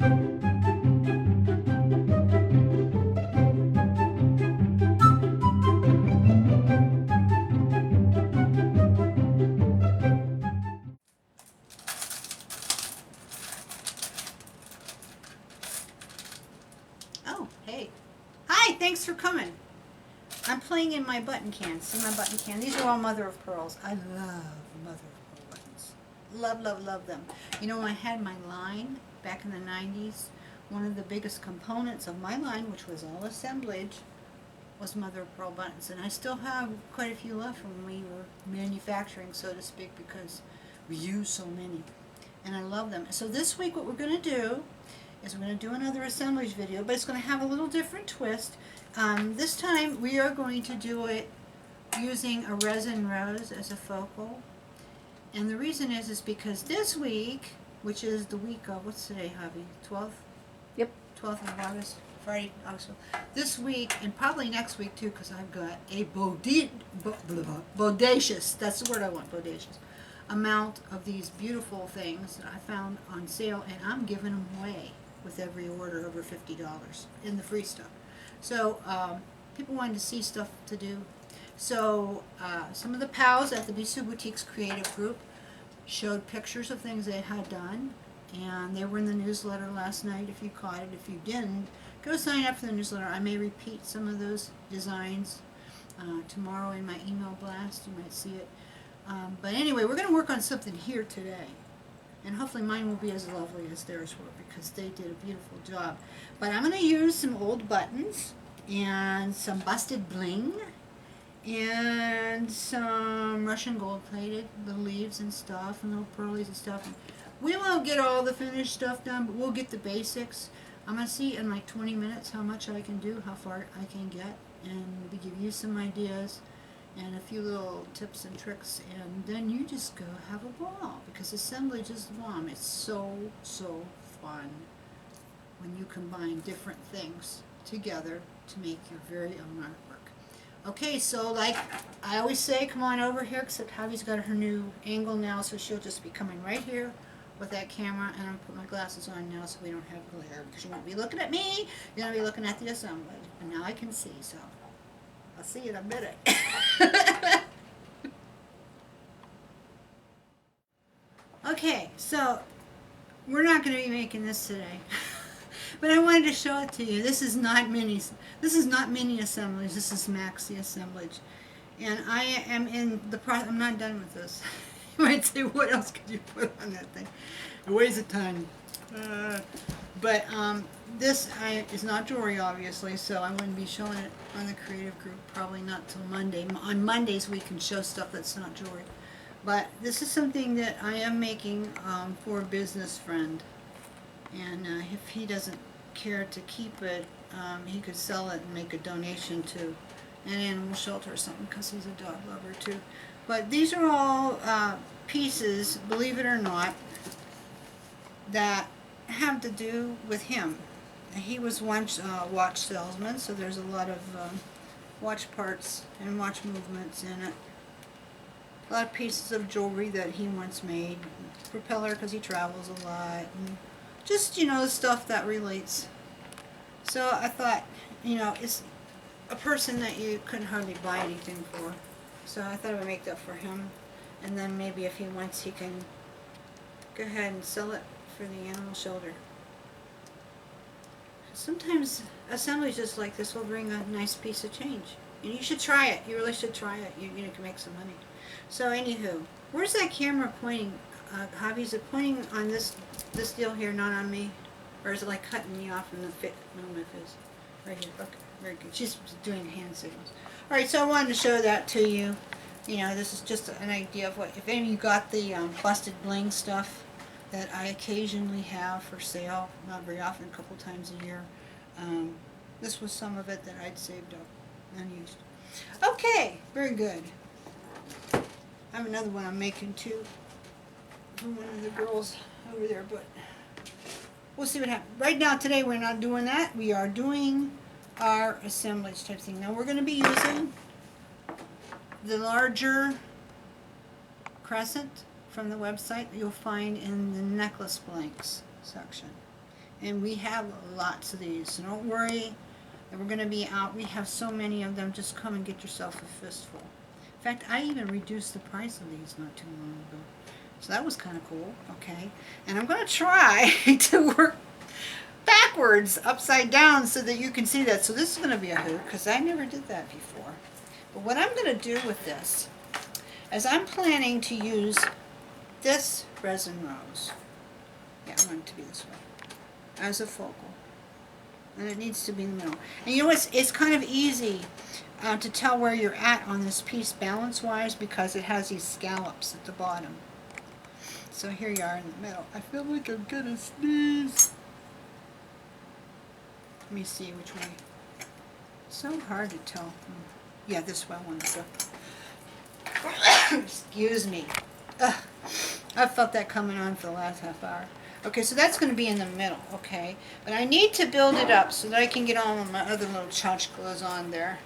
Oh, hey. Hi, thanks for coming. I'm playing in my button can. See my button can? These are all mother of pearls. I love mother of pearl buttons. Love, love, love them. You know, I had my line back in the 90s. One of the biggest components of my line, which was all assemblage, was mother of pearl buttons. And I still have quite a few left from when we were manufacturing, so to speak, because we use so many. And I love them. So this week what we're going to do is we're going to do another assemblage video, but it's going to have a little different twist. This time we are going to do it using a resin rose as a focal. And the reason is because this week, which is the week of, what's today, hubby? 12th? Yep. 12th of August, Friday, August. This week, and probably next week too, because I've got a bodacious, that's the word I want, bodacious, amount of these beautiful things that I found on sale, and I'm giving them away with every order over $50 in the free stuff. So people wanted to see stuff to do. So some of the pals at the Bisou Boutiques Creative Group showed pictures of things they had done, and they were in the newsletter last night if you caught it. If you didn't, go sign up for the newsletter. I may repeat some of those designs tomorrow in my email blast. You might see it. But anyway, we're going to work on something here today. And hopefully mine will be as lovely as theirs were, because they did a beautiful job. But I'm going to use some old buttons and some busted bling and some Russian gold plated little leaves and stuff and little pearlies and stuff. And we won't get all the finished stuff done, but we'll get the basics. I'm going to see in like 20 minutes how much I can do, how far I can get, and maybe give you some ideas and a few little tips and tricks, and then you just go have a ball, because assemblage is the bomb. It's so, so fun when you combine different things together to make your very own artwork. Okay, so like I always say, come on over here, except Javi's got her new angle now, so she'll just be coming right here with that camera, and I'm going to put my glasses on now so we don't have glare, because you won't be looking at me, you're going to be looking at the assemblage, and now I can see, so I'll see you in a minute. Okay, so we're not going to be making this today, but I wanted to show it to you. This is not mini. This is not mini assemblage. This is maxi assemblage, and I am in the process. I'm not done with this. You might say, what else could you put on that thing? It weighs a ton. But this is not jewelry, obviously, so I wouldn't be showing it on the creative group, probably not till Monday. On Mondays we can show stuff that's not jewelry. But this is something that I am making for a business friend. And if he doesn't care to keep it, he could sell it and make a donation to an animal shelter or something, because he's a dog lover too. But these are all pieces, believe it or not, that have to do with him. He was once a watch salesman, so there's a lot of watch parts and watch movements in it. A lot of pieces of jewelry that he once made. Propeller, because he travels a lot. And just, you know, stuff that relates. So I thought, you know, it's a person that you couldn't hardly buy anything for. So I thought I would make that for him. And then maybe if he wants, he can go ahead and sell it for the animal shelter. Sometimes assemblages like this will bring a nice piece of change. And you should try it. You really should try it. You can make some money. So anywho, where's that camera pointing? Javi, is it pointing on this deal here, not on me? Or is it like cutting me off in the fit? No, my face. Right here. Okay, very good. She's doing hand signals. Alright, so I wanted to show that to you. You know, this is just an idea of what, if any of you got the busted bling stuff that I occasionally have for sale, not very often, a couple times a year. This was some of it that I'd saved up, unused. Okay, very good. I have another one I'm making too, for one of the girls over there, but we'll see what happens. Right now, today, we're not doing that. We are doing our assemblage type thing. Now, we're going to be using the larger crescent from the website that you'll find in the necklace blanks section. And we have lots of these, so don't worry that we're going to be out. We have so many of them. Just come and get yourself a fistful. In fact, I even reduced the price of these not too long ago. So that was kind of cool, okay? And I'm going to try to work backwards, upside down, so that you can see that. So this is going to be a hoot, because I never did that before. But what I'm going to do with this is I'm planning to use this resin rose. Yeah, I want it to be this way. As a focal. And it needs to be in the middle. And you know, it's kind of easy to tell where you're at on this piece balance-wise, because it has these scallops at the bottom. So here you are in the middle. I feel like I'm gonna sneeze. Let me see which way. It's so hard to tell. Yeah, this way I want to go. Excuse me. Ugh. I felt that coming on for the last half hour. Okay, so that's going to be in the middle, okay? But I need to build it up so that I can get all of my other little tchotchkes on there.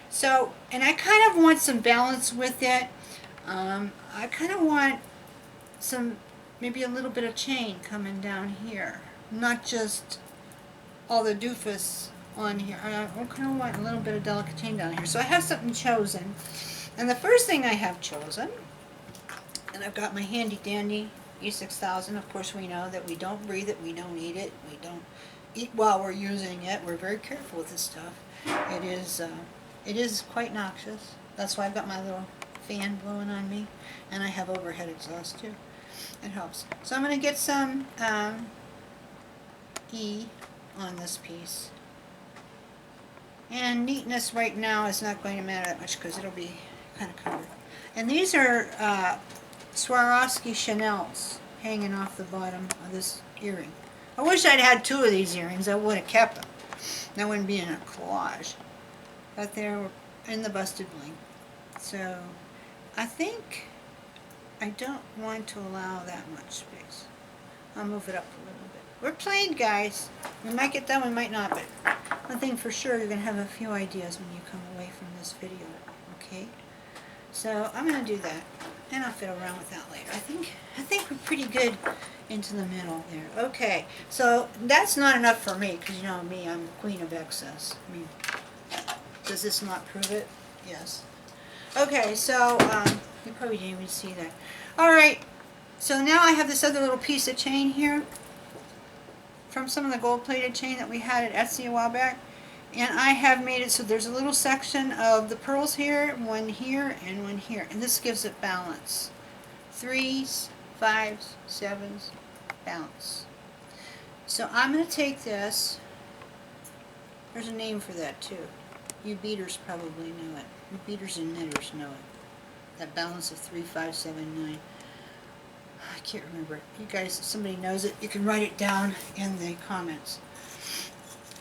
So, and I kind of want some balance with it. I kind of want some, maybe a little bit of chain coming down here. Not just all the doofus on here. I kind of want a little bit of delicate chain down here. So I have something chosen. And the first thing I have chosen, and I've got my handy dandy E6000. Of course, we know that we don't breathe it, we don't eat it, we don't eat while we're using it. We're very careful with this stuff. It is quite noxious. That's why I've got my little fan blowing on me, and I have overhead exhaust too. It helps. So I'm going to get some E on this piece. And neatness right now is not going to matter that much because it'll be kind of covered. And these are Swarovski Chanel's hanging off the bottom of this earring. I wish I'd had two of these earrings. I would have kept them. That wouldn't be in a collage. But they're in the busted bling. So I think I don't want to allow that much space. I'll move it up a little bit. We're playing, guys. We might get done, we might not, but one thing for sure, you're going to have a few ideas when you come away from this video. Okay? So I'm going to do that. And I'll fiddle around with that later. I think we're pretty good into the middle there. Okay, so that's not enough for me, because you know me, I'm the queen of excess. I mean, does this not prove it? Yes. Okay, so you probably didn't even see that. Alright, so now I have this other little piece of chain here from some of the gold-plated chain that we had at Etsy a while back. And I have made it so there's a little section of the pearls here, one here, and one here. And this gives it balance. 3s, 5s, 7s, balance. So I'm going to take this. There's a name for that too. You beaters probably know it. You beaters and knitters know it. That balance of 3, 5, 7, 9. I can't remember it. You guys, if somebody knows it, you can write it down in the comments.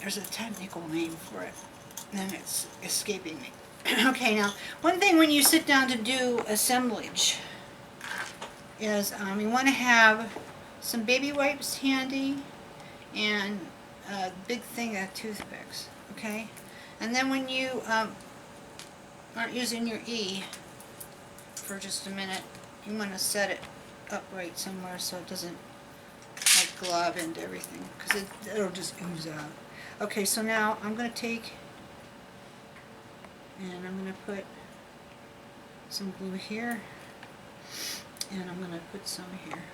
There's a technical name for it, and it's escaping me. Okay, now, one thing when you sit down to do assemblage is you want to have some baby wipes handy and a big thing of toothpicks, okay? And then when you aren't using your E for just a minute, you want to set it upright somewhere so it doesn't like glob into everything, because it'll just ooze out. Okay, so now I'm going to take and I'm going to put some glue here, and I'm going to put some here.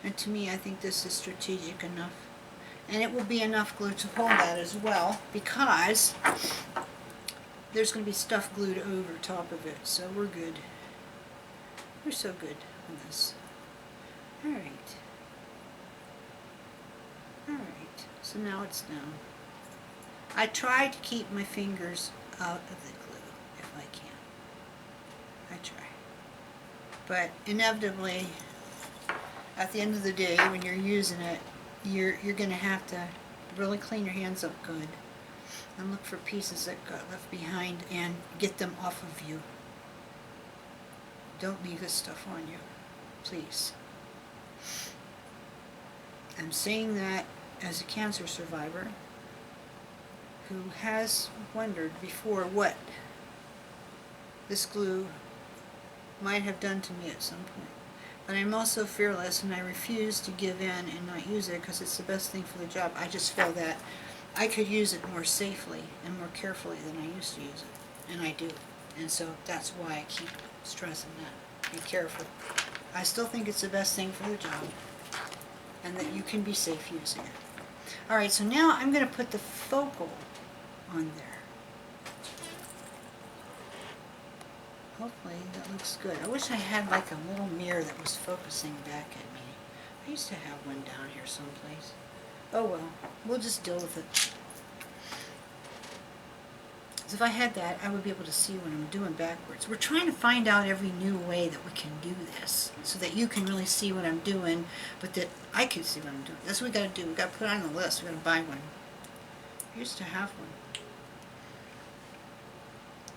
And to me, I think this is strategic enough. And it will be enough glue to hold that as well, because there's going to be stuff glued over top of it. So we're good. We're so good on this. Alright. Alright. So now it's down. I try to keep my fingers out of the glue if I can. I try. But inevitably, at the end of the day, when you're using it, you're going to have to really clean your hands up good and look for pieces that got left behind and get them off of you. Don't leave this stuff on you, please. I'm saying that as a cancer survivor who has wondered before what this glue might have done to me at some point. But I'm also fearless, and I refuse to give in and not use it because it's the best thing for the job. I just feel that I could use it more safely and more carefully than I used to use it, and I do. And so that's why I keep stressing that. Be careful. I still think it's the best thing for the job, and that you can be safe using it. All right, so now I'm going to put the focal on there. Hopefully that looks good. I wish I had like a little mirror that was focusing back at me. I used to have one down here someplace. Oh well, we'll just deal with it. So if I had that, I would be able to see what I'm doing backwards. We're trying to find out every new way that we can do this so that you can really see what I'm doing, but that I can see what I'm doing. That's what we got to do. We got to put it on the list. We got to buy one. I used to have one.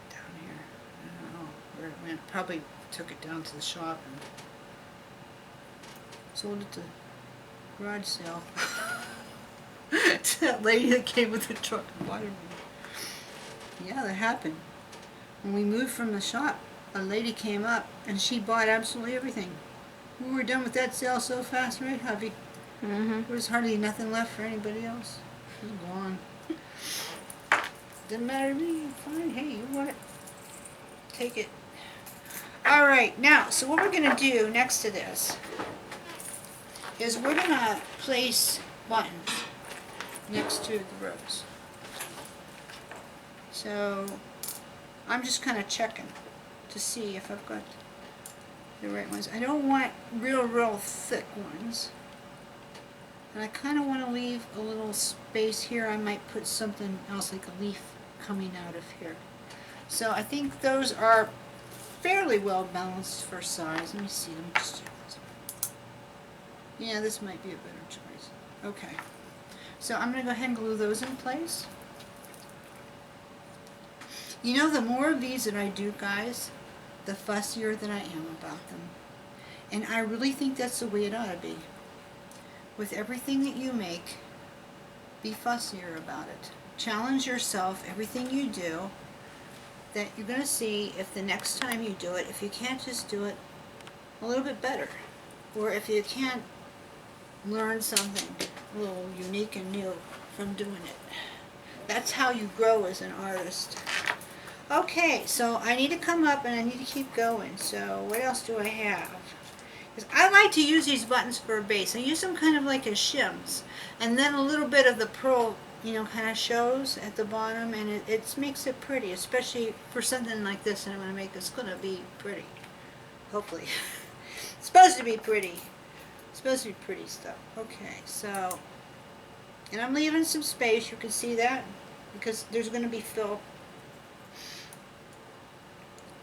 Down here. I don't know where it went. Probably took it down to the shop and sold it to garage sale. To that lady that came with the truck and bought it. Yeah, that happened. When we moved from the shop, a lady came up and she bought absolutely everything. We were done with that sale so fast, right, hubby? Mm-hmm. There was hardly nothing left for anybody else. It was gone. Didn't matter to me. Fine. Hey, you want it? Take it. All right. Now, so what we're going to do next to this is we're going to place buttons next to the rows. So I'm just kind of checking to see if I've got the right ones. I don't want real thick ones. And I kind of want to leave a little space here. I might put something else like a leaf coming out of here. So I think those are fairly well balanced for size. Let me see. Let me just check this one. Yeah, this might be a better choice. Okay. So I'm going to go ahead and glue those in place. You know, the more of these that I do, guys, the fussier that I am about them. And I really think that's the way it ought to be. With everything that you make, be fussier about it. Challenge yourself, everything you do, that you're going to see if the next time you do it, if you can't just do it a little bit better. Or if you can't learn something a little unique and new from doing it. That's how you grow as an artist. Okay, so I need to come up and I need to keep going. So what else do I have? Because I like to use these buttons for a base. I use them kind of like as shims. And then a little bit of the pearl, you know, kind of shows at the bottom. And it makes it pretty, especially for something like this that I'm going to make. It's going to be pretty. Hopefully. It's supposed to be pretty. It's supposed to be pretty stuff. Okay, so. And I'm leaving some space. You can see that. Because there's going to be fill.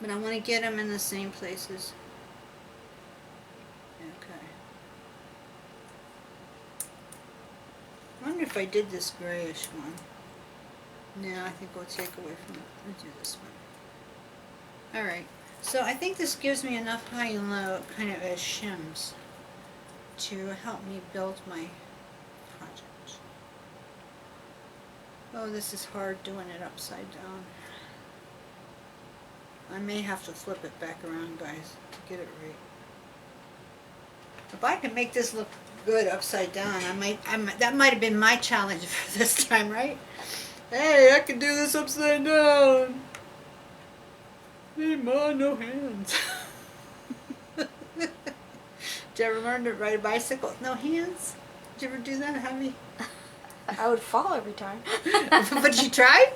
But I want to get them in the same places. Okay. I wonder if I did this grayish one. No, I think we'll take away from it. Let's do this one. Alright. So I think this gives me enough high and low kind of as shims to help me build my project. Oh, this is hard doing it upside down. I may have to flip it back around, guys, to get it right. If I can make this look good upside down, that might have been my challenge for this time, right? Hey, I can do this upside down. Hey, Ma, no hands. Did you ever learn to ride a bicycle with no hands? Did you ever do that, Javi? I would fall every time. But you tried?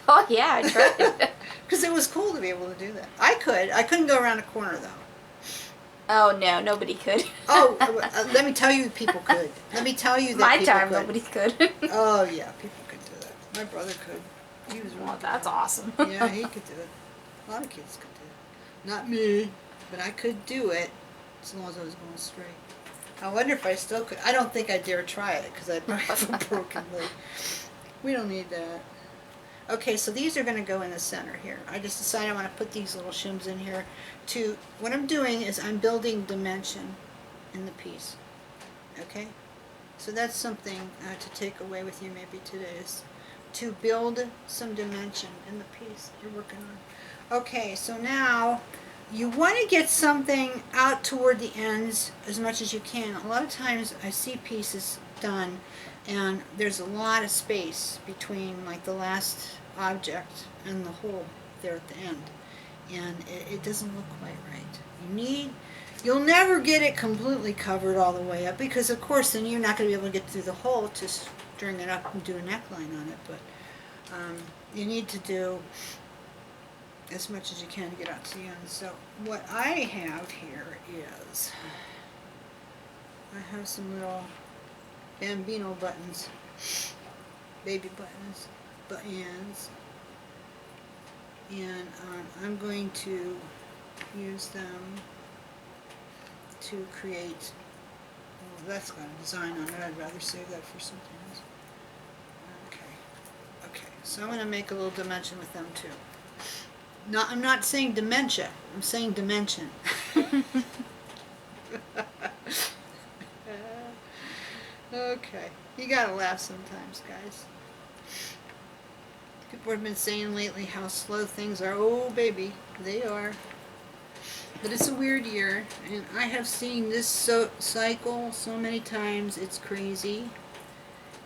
Oh yeah, I tried. Because it was cool to be able to do that. I could. I couldn't go around a corner, though. Oh no, nobody could. Oh, let me tell you, people could. Let me tell you that My people time, could. nobody could. Oh yeah, people could do that. My brother could. He was really Well, that's awesome. Yeah, he could do it. A lot of kids could do it. Not me, but I could do it as long as I was going straight. I wonder if I still could. I don't think I'd dare try it because I'd probably have a broken leg. We don't need that. Okay, so these are going to go in the center here. I just decided I want to put these little shims in here. What I'm doing is I'm building dimension in the piece. Okay? So that's something to take away with you maybe today, is to build some dimension in the piece you're working on. Okay, so now you want to get something out toward the ends as much as you can. A lot of times I see pieces done and there's a lot of space between like the last object and the hole there at the end, and it doesn't look quite right. You'll never get it completely covered all the way up, because of course then you're not going to be able to get through the hole to string it up and do a neckline on it, but you need to do as much as you can to get out to the end. So what I have here is, I have some little Bambino buttons, baby buttons, and I'm going to use them to create, well, that's got a design on it, I'd rather save that for something else. Okay, so I'm going to make a little dimension with them too. I'm not saying dementia, I'm saying dimension. Okay, you gotta laugh sometimes, guys. People have been saying lately how slow things are. Oh, baby, they are. But it's a weird year, and I have seen this cycle so many times, it's crazy.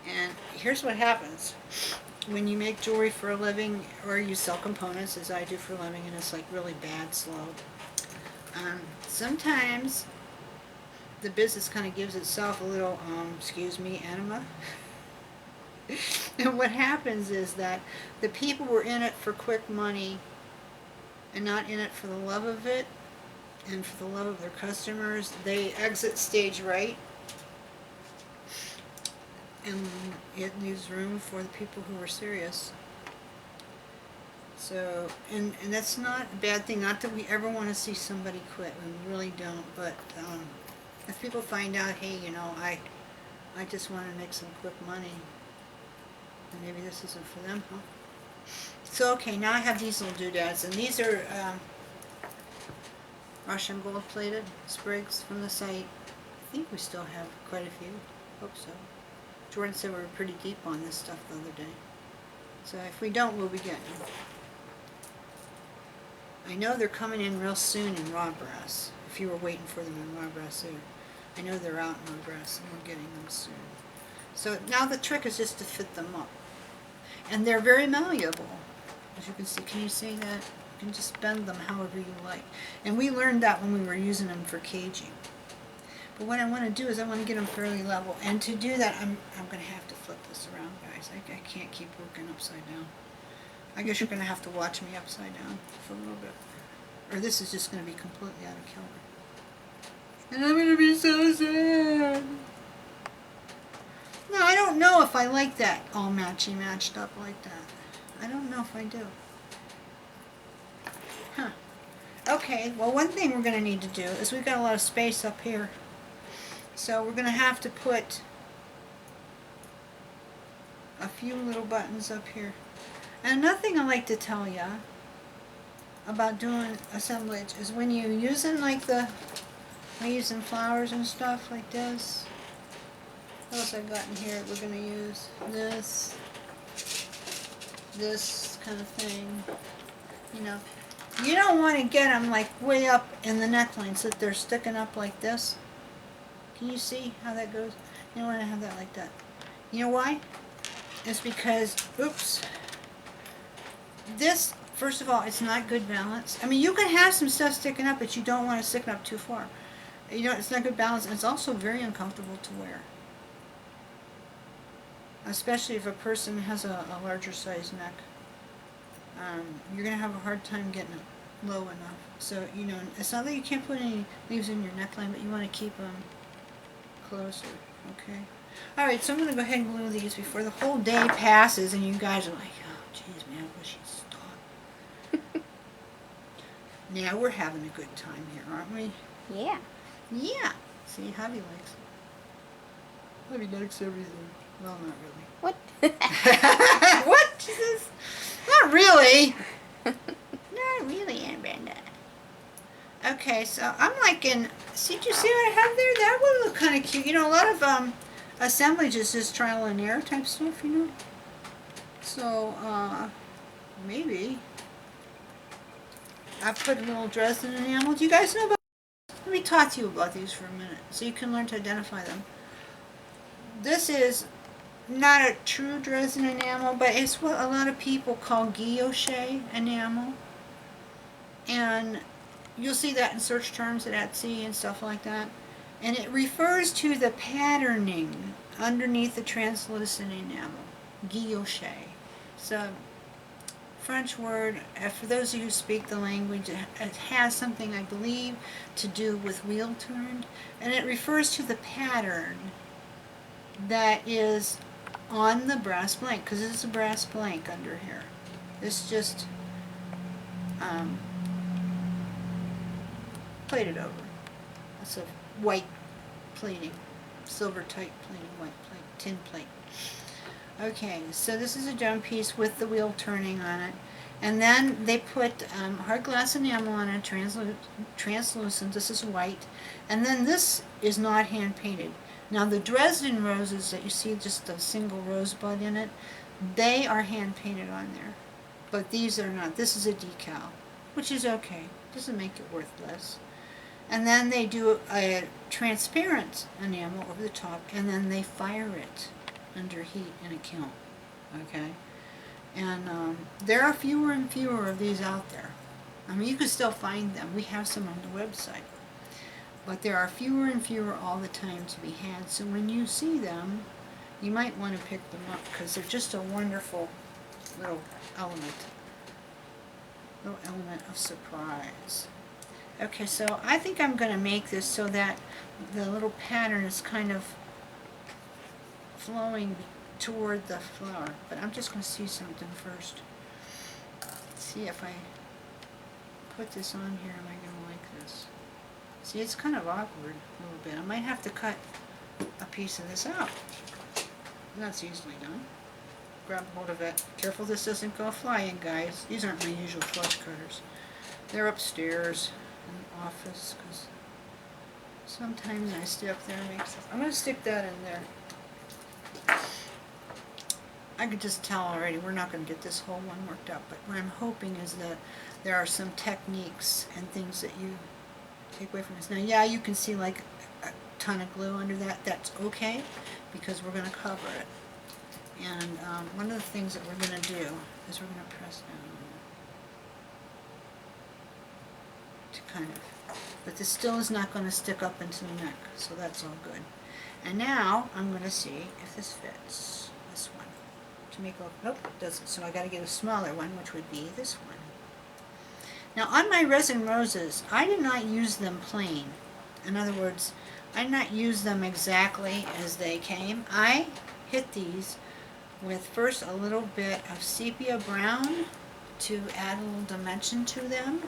And here's what happens. When you make jewelry for a living, or you sell components, as I do for a living, and it's like really bad slow, sometimes the business kind of gives itself a little, excuse me, enema. And what happens is that the people who are in it for quick money and not in it for the love of it and for the love of their customers, they exit stage right, and it leaves room for the people who are serious. So, and that's not a bad thing, not that we ever want to see somebody quit, we really don't, but if people find out, hey, you know, I just want to make some quick money, and maybe this isn't for them, huh? So, okay, now I have these little doodads, and these are Russian gold plated sprigs from the site. I think we still have quite a few, hope so. Jordan said we were pretty deep on this stuff the other day. So if we don't, we'll be getting them. I know they're coming in real soon in raw brass, if you were waiting for them in raw brass there. I know they're out in raw brass, and we're getting them soon. So now the trick is just to fit them up. And they're very malleable, as you can see. Can you see that? You can just bend them however you like. And we learned that when we were using them for caging. But what I want to do is I want to get them fairly level. And to do that, I'm going to have to flip this around, guys. I can't keep working upside down. I guess you're going to have to watch me upside down for a little bit. Or this is just going to be completely out of kilter. And I'm going to be so sad. No, I don't know if I like that all matched up like that. I don't know if I do. Huh. Okay, well, one thing we're going to need to do is we've got a lot of space up here. So we're going to have to put a few little buttons up here. And another thing I like to tell you about doing assemblage is when you're using like the leaves and flowers and stuff like this. What else I've got in here? We're going to use this kind of thing. You know, you don't want to get them like way up in the neckline so that they're sticking up like this. Can you see how that goes? You don't want to have that like that. You know why? It's because, oops, this, first of all, it's not good balance. I mean, you can have some stuff sticking up, but you don't want to stick it up too far. You know, it's not good balance, and it's also very uncomfortable to wear. Especially if a person has a larger size neck. You're going to have a hard time getting it low enough. So, you know, it's not that you can't put any leaves in your neckline, but you want to keep them closer, okay? Alright, so I'm going to go ahead and glue these before the whole day passes and you guys are like, oh, jeez, man, I wish you'd stop. Now we're having a good time here, aren't we? Yeah. Yeah. See, Javi likes it. Javi likes everything. Well, not really. What? What? Jesus. Not really. Not really, Aunt Brenda. Okay, so I'm liking, see, do you see what I have there? That would look kind of cute. You know, a lot of assemblage is just trial and error type stuff, you know. So, maybe I put a little Dresden enamel. Do you guys know about? Let me talk to you about these for a minute, so you can learn to identify them. This is not a true Dresden enamel, but it's what a lot of people call guilloche enamel. And you'll see that in search terms at Etsy and stuff like that. And it refers to the patterning underneath the translucent enamel, guilloche. It's a French word. For those of you who speak the language, it has something, I believe, to do with wheel turned. And it refers to the pattern that is on the brass blank, because it's a brass blank under here. It's just plated over. It's a white plating, silver type plating, white plate, tin plate. Okay, so this is a dome piece with the wheel turning on it. And then they put hard glass enamel on it, translucent. This is white. And then this is not hand painted. Now the Dresden roses that you see just a single rosebud in it, they are hand painted on there. But these are not. This is a decal, which is okay. Doesn't make it worth less. And then they do a transparent enamel over the top, and then they fire it under heat in a kiln. Okay? And there are fewer and fewer of these out there. I mean, you can still find them. We have some on the website. But there are fewer and fewer all the time to be had. So when you see them, you might want to pick them up, because they're just a wonderful little element of surprise. Okay, so I think I'm going to make this so that the little pattern is kind of flowing toward the flower. But I'm just going to see something first. See if I put this on here, am I going to like this? See, it's kind of awkward a little bit. I might have to cut a piece of this out. And that's easily done. Grab hold of it. Careful this doesn't go flying, guys. These aren't my usual flush cutters. They're upstairs in the office, because sometimes I stay up there and make stuff. I'm going to stick that in there. I could just tell already we're not going to get this whole one worked out, but what I'm hoping is that there are some techniques and things that you take away from this. Now, yeah, you can see like a ton of glue under that. That's okay, because we're going to cover it. And one of the things that we're going to do is we're going to press down to kind of, but this still is not going to stick up into the neck, so that's all good. And now I'm going to see if this fits, this one. To make a, nope, it doesn't, so I got to get a smaller one, which would be this one. Now on my resin roses, I did not use them plain. In other words, I did not use them exactly as they came. I hit these with first a little bit of sepia brown to add a little dimension to them,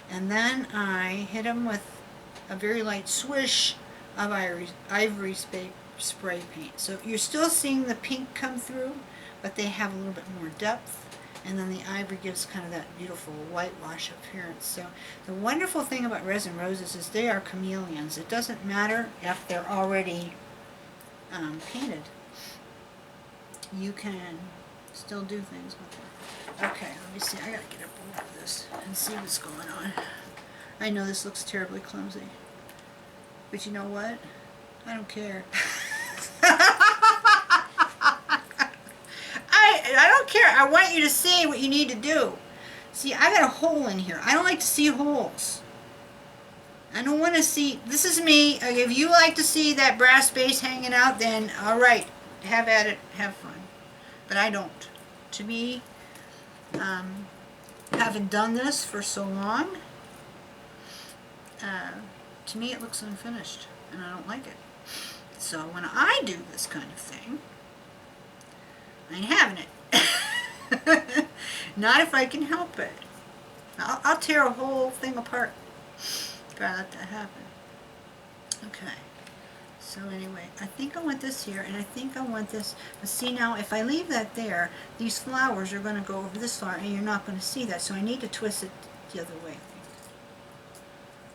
and then I hit them with a very light swish of ivory spray paint. So you're still seeing the pink come through, but they have a little bit more depth, and then the ivory gives kind of that beautiful whitewash appearance. So the wonderful thing about resin roses is they are chameleons. It doesn't matter if they're already painted. You can still do things with it. Okay, let me see. I gotta get up over this and see what's going on. I know this looks terribly clumsy, but you know what? I don't care. I don't care. I want you to see what you need to do. See, I got a hole in here. I don't like to see holes. I don't want to see. This is me. If you like to see that brass base hanging out, then all right, have at it, have fun. But I don't. To me, having done this for so long, to me it looks unfinished, and I don't like it. So when I do this kind of thing, I ain't having it. Not if I can help it. I'll tear a whole thing apart if I let that happen. Okay. So anyway, I think I want this here, and I think I want this. But see now, if I leave that there, these flowers are going to go over this flower, and you're not going to see that. So I need to twist it the other way, I think.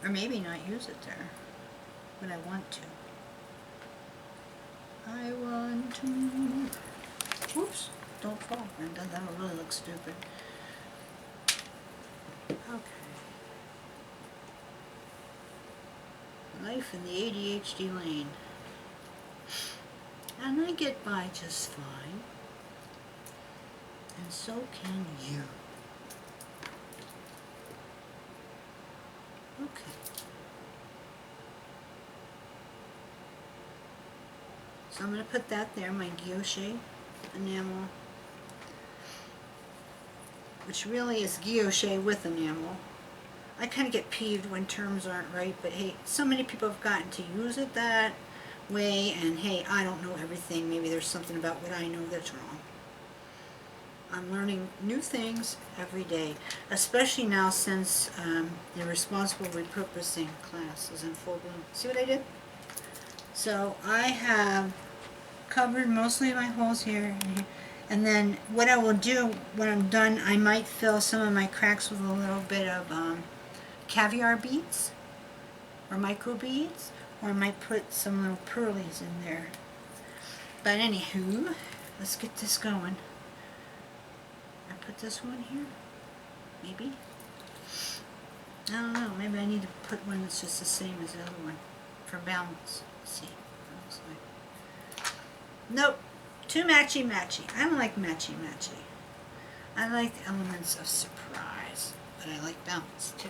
Or maybe not use it there, but I want to. I want to. Oops, don't fall, Brenda. That'll really look stupid. Okay. Life in the ADHD lane. And I get by just fine. And so can you. Okay. So I'm going to put that there, my guilloche enamel, which really is guilloche with enamel. I kind of get peeved when terms aren't right, but hey, so many people have gotten to use it that way, and hey, I don't know everything. Maybe there's something about what I know that's wrong. I'm learning new things every day, especially now since the responsible repurposing class is in full bloom. See what I did? So I have covered mostly my holes here, and then what I will do when I'm done, I might fill some of my cracks with a little bit of caviar beads or micro beads, or I might put some little pearlies in there. But anywho, let's get this going. I put this one here, maybe. I don't know, maybe I need to put one that's just the same as the other one for balance. Let's see what it looks like. Nope, too matchy-matchy. I don't like matchy-matchy. I like the elements of surprise, but I like balance too.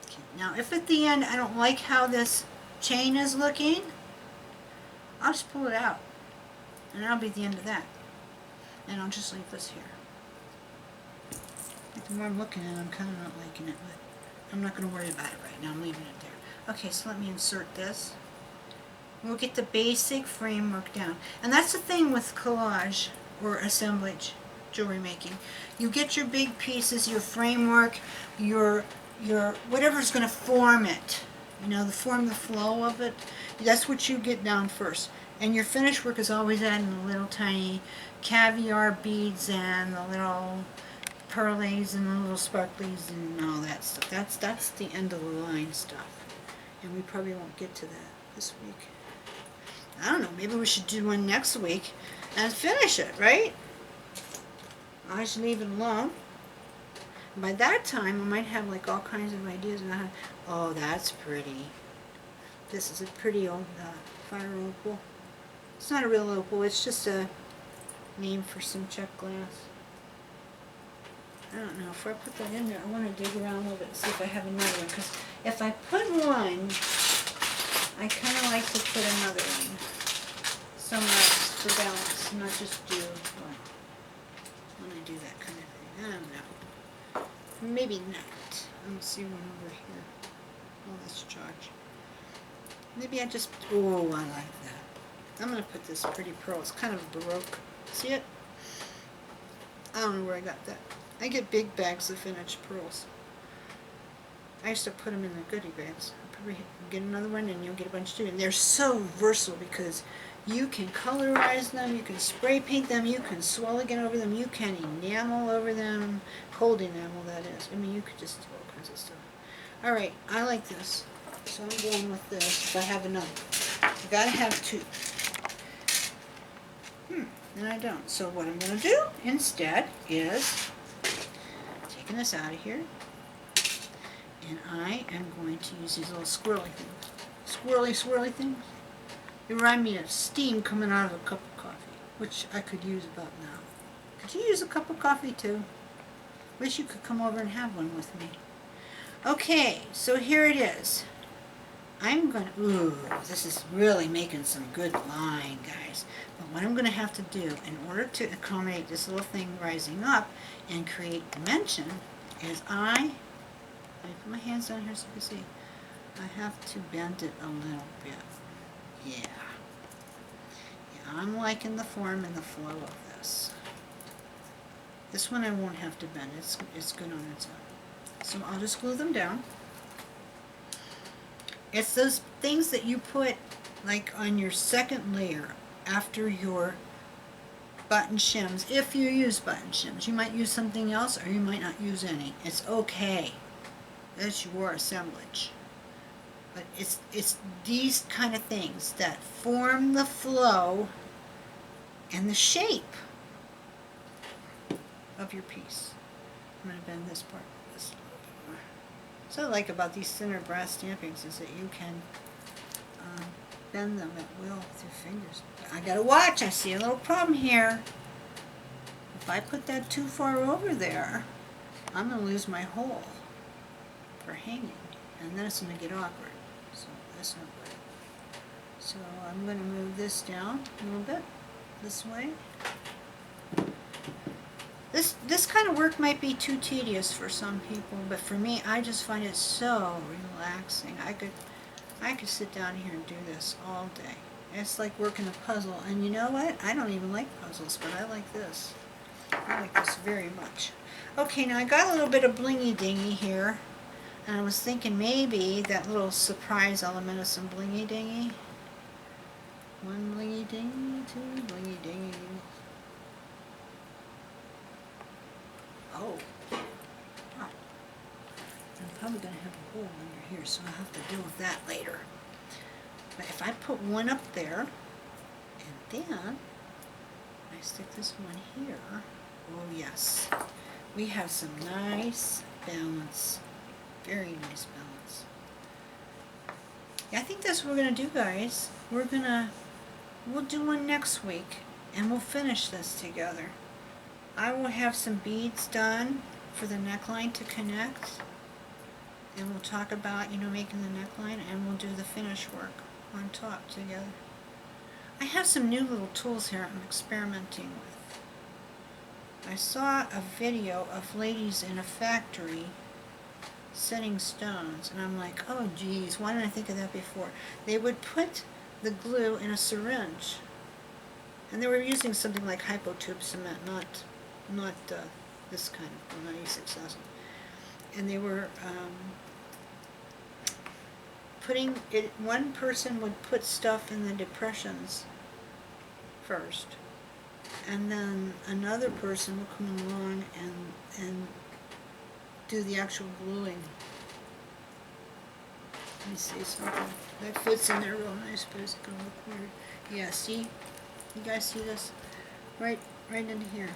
Okay, now if at the end I don't like how this chain is looking, I'll just pull it out. And that'll be the end of that. And I'll just leave this here. The more I'm looking at it, I'm kind of not liking it, but I'm not going to worry about it right now. I'm leaving it there. Okay, so let me insert this. We'll get the basic framework down. And that's the thing with collage or assemblage jewelry making. You get your big pieces, your framework, your whatever's going to form it. You know, form the flow of it. That's what you get down first. And your finished work is always adding the little tiny caviar beads and the little pearlies and the little sparklies and all that stuff. That's the end of the line stuff. And we probably won't get to that this week. I don't know, maybe we should do one next week and finish it, right? I should leave it alone. By that time, I might have like all kinds of ideas about how, oh, that's pretty. This is a pretty old fire opal. It's not a real opal, it's just a name for some check glass. I don't know, if I put that in there, I want to dig around a little bit and see if I have another one, because if I put one, I kind of like to put another one somewhere else for balance, not just do one when I do that kind of thing. I don't know. Maybe not. Let's see one over here. Oh, that's charge. Maybe I just, oh, I like that. I'm going to put this pretty pearl. It's kind of Baroque. See it? I don't know where I got that. I get big bags of finished pearls. I used to put them in the goodie bags. I'll probably get another one and you'll get a bunch too. And they're so versatile because you can colorize them, you can spray paint them, you can swirl again over them, you can enamel over them. Cold enamel, that is. I mean, you could just do all kinds of stuff. Alright, I like this. So I'm going with this if I have another. I gotta have two. And I don't. So what I'm going to do instead is taking this out of here, and I am going to use these little swirly things. Swirly things. They remind me of steam coming out of a cup of coffee, which I could use about now. Could you use a cup of coffee too? Wish you could come over and have one with me. Okay, so here it is. I'm going to, ooh, this is really making some good line, guys. But what I'm going to have to do in order to accommodate this little thing rising up and create dimension is let me put my hands down here so you can see. I have to bend it a little bit. Yeah, I'm liking the form and the flow of this. This one I won't have to bend. It's good on its own. So I'll just glue them down. It's those things that you put like on your second layer after your button shims. If you use button shims, you might use something else or you might not use any. It's okay. That's your assemblage. But it's these kind of things that form the flow and the shape of your piece. I'm going to bend this part just a little bit more. So I like about these thinner brass stampings is that you can bend them at will with your fingers. I gotta watch, I see a little problem here. If I put that too far over there, I'm gonna lose my hole for hanging, and then it's gonna get awkward. So that's not good. So I'm gonna move this down a little bit, this way. This kind of work might be too tedious for some people, but for me, I just find it so relaxing. I could sit down here and do this all day. It's like working a puzzle, and you know what? I don't even like puzzles, but I like this. I like this very much. Okay, now I got a little bit of blingy dingy here, and I was thinking maybe that little surprise element of some blingy dingy. One blingy dingy, two blingy dingy. Oh. Ah. I'm probably going to have a hole under here, so I'll have to deal with that later. But if I put one up there, and then I stick this one here, oh yes, we have some nice balance. Very nice balance. Yeah, I think that's what we're going to do, guys. We'll do one next week, and we'll finish this together. I will have some beads done for the neckline to connect, and we'll talk about, making the neckline, and we'll do the finish work on top together. I have some new little tools here I'm experimenting with. I saw a video of ladies in a factory setting stones, and I'm like, oh geez, why didn't I think of that before? They would put the glue in a syringe, and they were using something like hypotube cement, not this kind of glue, not E6000. And they were putting it, one person would put stuff in the depressions first, and then another person would come along and do the actual gluing. Let me see something. That fits in there real nice, but it's gonna look weird. Yeah, see? You guys see this? Right into here.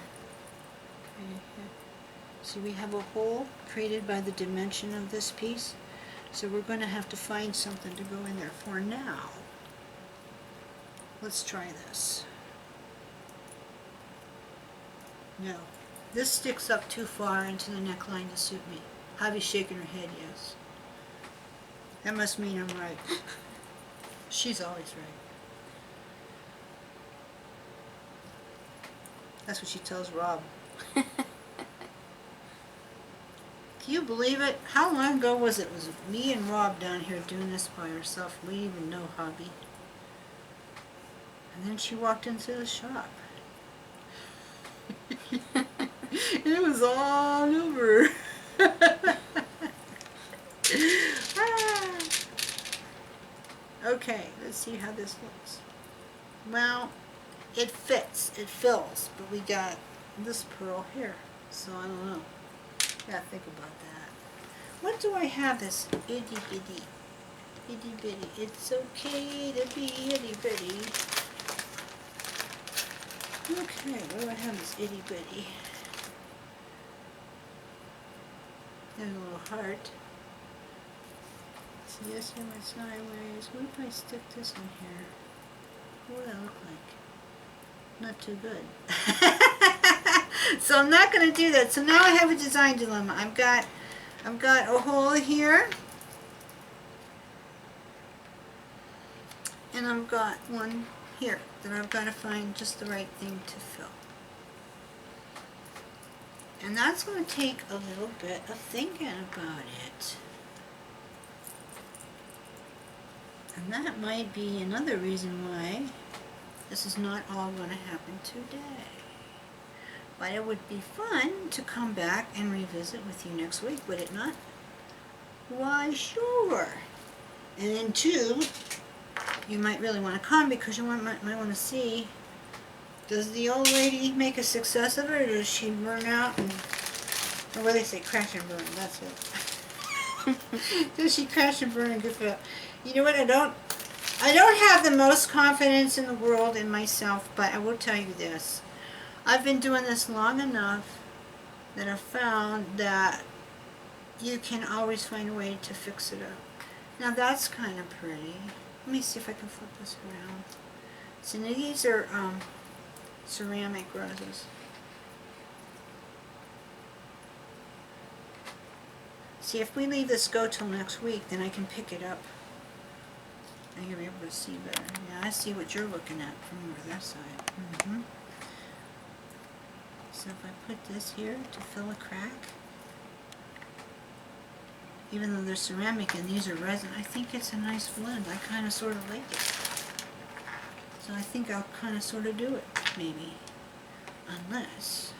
See, we have a hole created by the dimension of this piece, so we're going to have to find something to go in there. For now, let's try this. No, this sticks up too far into the neckline to suit me. Javi's shaking her head yes. That must mean I'm right. She's always right. That's what she tells Rob. Can you believe it? How long ago was it? It was me and Rob down here doing this by ourselves. We didn't even know Hobby. And then she walked into the shop. It was all over. Okay, let's see how this looks. Well, it fits, it fills, but we got this pearl here, so I don't know. Gotta think about that. What do I have this itty bitty? Itty bitty. It's okay to be itty bitty. Okay, what do I have this itty bitty? There's a little heart. See, this here went sideways. What if I stick this in here? What would that look like? Not too good. So I'm not going to do that. So now I have a design dilemma. I've got a hole here, and I've got one here that I've got to find just the right thing to fill. And that's going to take a little bit of thinking about it. And that might be another reason why this is not all going to happen today. But it would be fun to come back and revisit with you next week, would it not? Why, sure. And then two, you might really want to come because you might want to see, does the old lady make a success of it, or does she burn out and, or what do they say, crash and burn, that's it. Does she crash and burn and give up? You know what, I don't have the most confidence in the world in myself, but I will tell you this. I've been doing this long enough that I've found that you can always find a way to fix it up. Now that's kind of pretty. Let me see if I can flip this around. So now these are ceramic roses. See, if we leave this go till next week, then I can pick it up. And you'll be able to see better. Yeah, I see what you're looking at from over that side. So if I put this here to fill a crack, even though they're ceramic and these are resin, I think it's a nice blend. I kind of sort of like it. So I think I'll kind of sort of do it, maybe. Unless,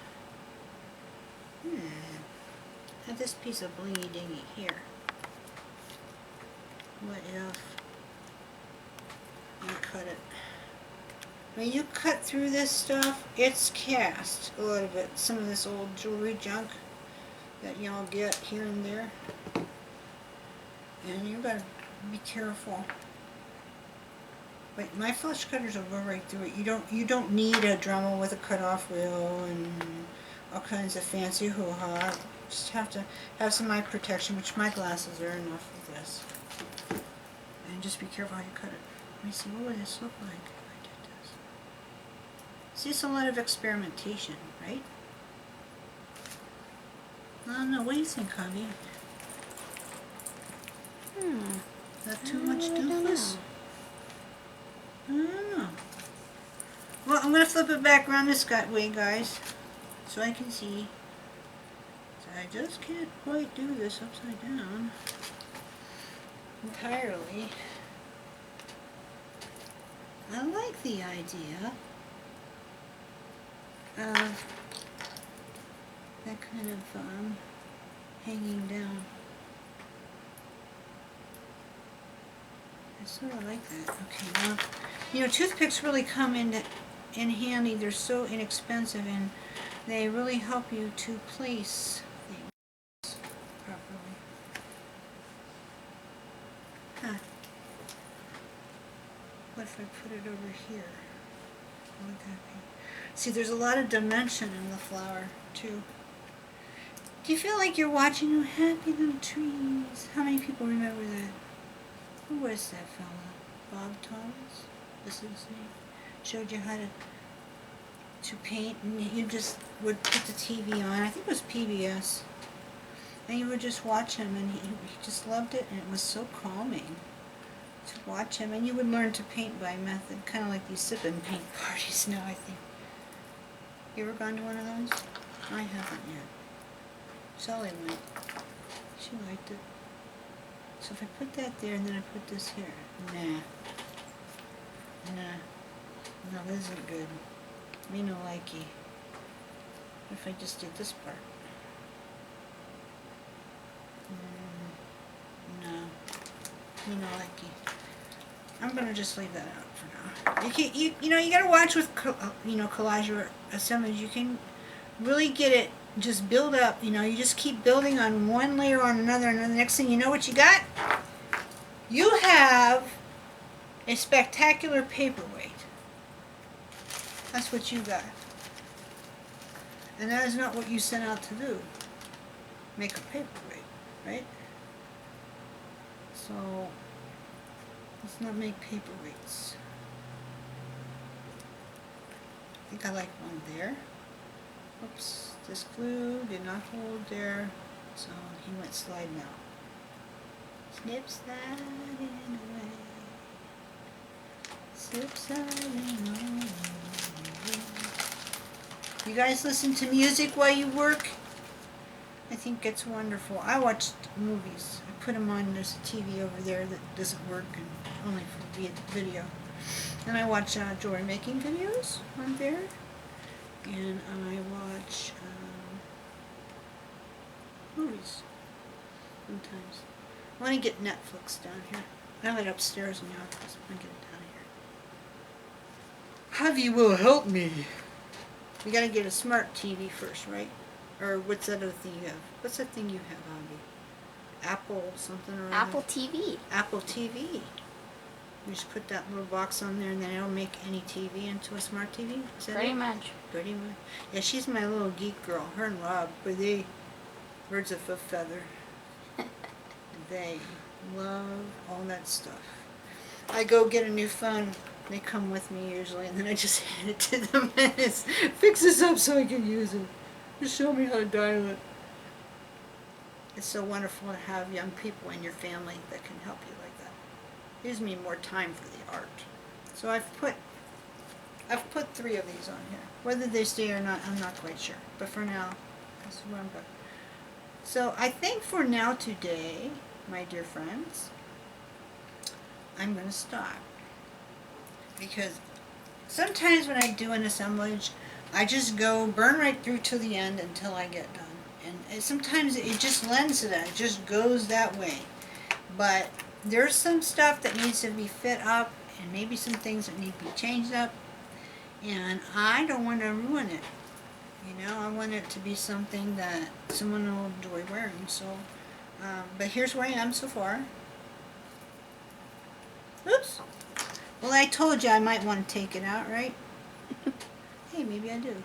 I have this piece of blingy dingy here. What if you cut it? When you cut through this stuff, it's cast, a lot of it. Some of this old jewelry junk that y'all get here and there. And you gotta be careful. But my flush cutters will go right through it. You don't need a Dremel with a cut-off wheel and all kinds of fancy hoo-ha. Just have to have some eye protection, which my glasses are enough for this. And just be careful how you cut it. Let me see, what would this look like if I did this? See, it's a lot of experimentation, right? I don't know, what do you think, hubby? Is that too much doofus? I don't know. Well, I'm going to flip it back around this way, guys, so I can see. So I just can't quite do this upside down entirely. I like the idea of that kind of hanging down. I sort of like that. Okay, now, you know, toothpicks really come in handy. They're so inexpensive and they really help you to place things properly. Huh. What if I put it over here? What would that be? See, there's a lot of dimension in the flower, too. Do you feel like you're watching Oh Happy Little Trees? How many people remember that? Who was that fella? Bob Thomas? This is his name. Showed you how to paint, and you just would put the TV on. I think it was PBS. And you would just watch him, and he just loved it, and it was so calming to watch him. And you would learn to paint by method, kind of like these sip and paint parties now, I think. You ever gone to one of those? I haven't yet. Sally went. She liked it. So if I put that there and then I put this here, nah. No, this isn't good. Me no likey. What if I just did this part? No. Me no likey. I'm gonna just leave that out for now. You know, you gotta watch with collage or assemblage. You can really get it. Just build up, you know, you just keep building on one layer on another, and then the next thing you know what you got? You have a spectacular paperweight. That's what you got. And that is not what you set out to do. Make a paperweight, right? So, let's not make paperweights. I think I like one there. Oops. This glue did not hold there, so he went sliding out. Snip, sliding away. Snip, sliding away. You guys listen to music while you work? I think it's wonderful. I watched movies. I put them on. There's a TV over there that doesn't work, and only for video. And I watch jewelry making videos on there. And I watch movies sometimes. I want to get Netflix down here. I have it upstairs in the office. I want to get it down here. Javi will help me. We got to get a smart TV first, right? Or what's that other thing you have? What's that thing you have, Javi? Apple something or other? Apple TV. Apple TV. You just put that little box on there and then it'll make any TV into a smart TV? Is that Pretty it? much. Pretty much. Yeah, she's my little geek girl. Her and Rob were the birds of a feather. they love all that stuff. I go get a new phone. They come with me usually, and then I just hand it to them and it's fix this up so I can use it. Just show me how to dial it. It's so wonderful to have young people in your family that can help you like that. Gives me more time for the art. So I've put 3 of these on here. Whether they stay or not, I'm not quite sure. But for now, this is where I'm going. So I think for now today, my dear friends, I'm going to stop. Because sometimes when I do an assemblage, I just go burn right through to the end until I get done. And sometimes it just lends to that. It just goes that way. But there's some stuff that needs to be fit up, and maybe some things that need to be changed up. And I don't want to ruin it. You know, I want it to be something that someone will enjoy wearing. So, but here's where I am so far. Oops. Well, I told you I might want to take it out, right? Hey, maybe I do.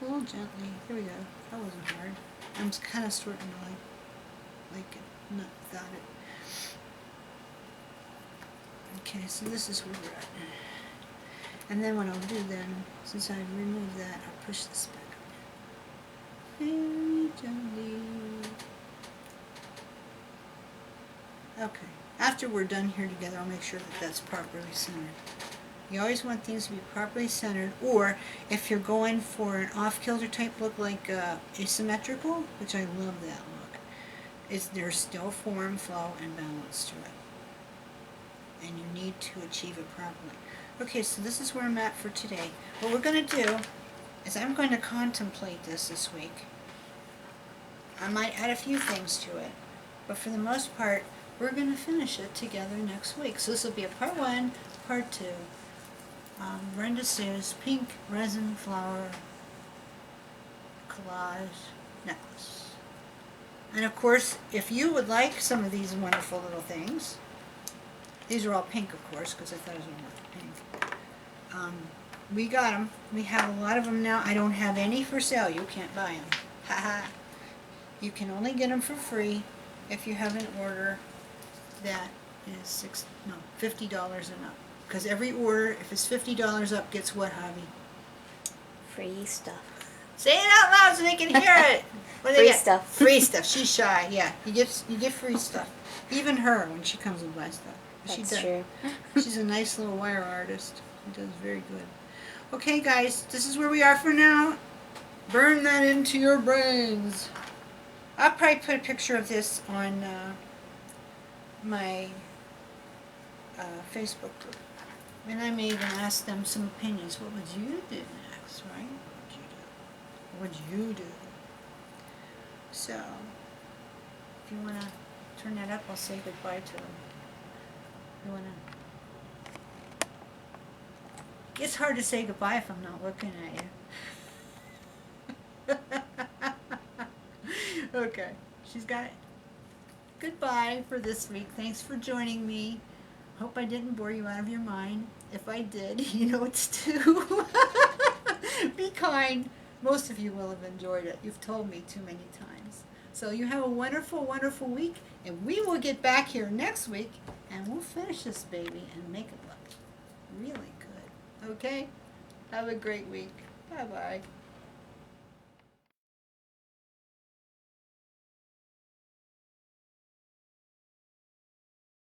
A little gently. Here we go. That wasn't hard. I'm kind of starting to like it, not without it. Okay, so this is where we're at. And then what I'll do then, since I've removed that, I'll push this back up. Very gently. Okay. After we're done here together, I'll make sure that that's properly centered. You always want things to be properly centered, or if you're going for an off-kilter type look like asymmetrical, which I love that look, there's still form, flow, and balance to it. And you need to achieve it properly. Okay, so this is where I'm at for today. What we're going to do is I'm going to contemplate this week. I might add a few things to it, but for the most part, we're going to finish it together next week. So this will be a part 1, part 2. Brenda Sayers pink resin flower collage necklace. And of course, if you would like some of these wonderful little things, these are all pink, of course, because I thought it was pink. We got them. We have a lot of them now. I don't have any for sale. You can't buy them. Haha. You can only get them for free if you have an order that is $50 and up. Because every order, if it's $50 up, gets what, Javi? Free stuff. Say it out loud so they can hear it. What do they Free get? stuff. Free stuff. She's shy. Yeah, you get free stuff. Even her when she comes and buys stuff. That's true. She's a nice little wire artist. She does very good. Okay, guys, this is where we are for now. Burn that into your brains. I'll probably put a picture of this on my Facebook group. And I may even ask them some opinions. What would you do next, right? What would you do? So, if you want to turn that up, I'll say goodbye to them. You want to... It's hard to say goodbye if I'm not looking at you. Okay, she's got it. Goodbye for this week. Thanks for joining me. Hope I didn't bore you out of your mind. If I did, you know what to do. Be kind. Most of you will have enjoyed it. You've told me too many times. So you have a wonderful, wonderful week, and we will get back here next week, and we'll finish this baby and make it look really good. Okay? Have a great week. Bye-bye.